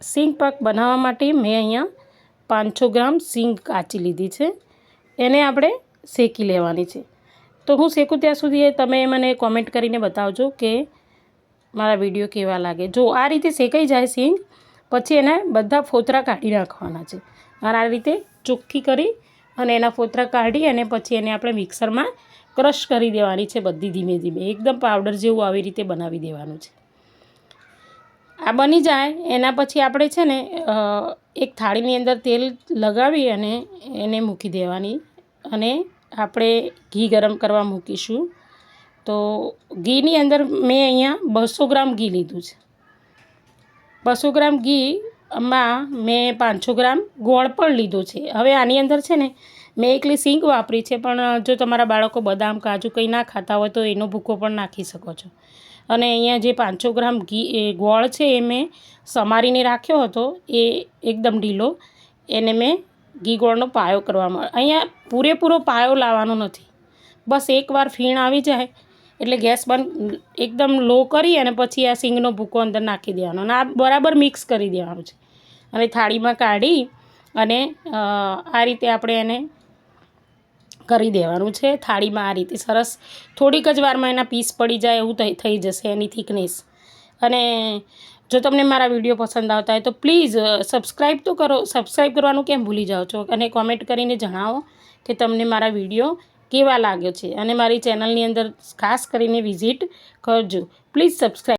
સિંગ પાક બનાવવા માટે મેં અહીંયા 500 ગ્રામ સિંગ કાચી લીધી છે, એને આપણે શેકી લેવાની છે। તો હું શેકું ત્યાં સુધી તમે મને કોમેન્ટ કરીને બતાવજો કે મારા વિડીયો કેવા લાગે। જો આ રીતે શેકાઈ જાય સિંગ, પછી એના બધા ફોતરા કાઢી નાખવાના છે, અને આ રીતે ચોખ્ખી કરી અને એના ફોતરા કાઢી અને પછી એને આપણે મિક્સરમાં ક્રશ કરી દેવાની છે બધી ધીમે ધીમે, એકદમ પાવડર જેવું આવી રીતે બનાવી દેવાનું છે। આ બની જાય એના પછી આપણે છે ને એક થાળીની અંદર તેલ લગાવી અને એને મૂકી દેવાની, અને આપણે ઘી ગરમ કરવા મૂકીશું। તો ઘીની અંદર મેં અહીંયા 200 ગ્રામ ઘી લીધું છે। 200 ગ્રામ ઘીમાં મેં 500 ગ્રામ ગોળ પણ લીધો છે। હવે આની અંદર છે ને મેં એકલી સિંગ વાપરી છે, પણ જો તમારા બાળકો બદામ કાજુ કંઈ ના ખાતા હોય તો એનો ભૂકો પણ નાખી શકો છો। અને અહીંયા જે 500 ગ્રામ ગોળ છે એ મેં સમારીને રાખ્યો હતો, એ એકદમ ઢીલો, એને મેં ઘી ગોળનો પાયો કરવામાં, અહીંયા પૂરેપૂરો પાયો લાવવાનો નથી, બસ એકવાર ફીણ આવી જાય એટલે ગેસ બંધ એકદમ લો કરી અને પછી આ સિંગનો ભૂકો અંદર નાખી દેવાનો, અને આ બરાબર મિક્સ કરી દેવાનું છે, અને થાળીમાં કાઢી અને આ રીતે આપણે એને કરી દેવાનું છે થાળીમાં। આ રીતે સરસ થોડીક જ વારમાં એના પીસ પડી જાય એવું થઈ જશે એની થિકનેસ। અને જો તમને મારા વિડીયો પસંદ આવતા હોય તો પ્લીઝ સબસ્ક્રાઈબ તો કરો, સબસ્ક્રાઈબ કરવાનું કેમ ભૂલી જાઓ છો, અને કોમેન્ટ કરીને જણાવો કે તમને મારા વિડીયો કેવા લાગ્યો છે, અને મારી ચેનલની અંદર ખાસ કરીને વિઝિટ કરજો, પ્લીઝ સબસ્ક્રાઈબ।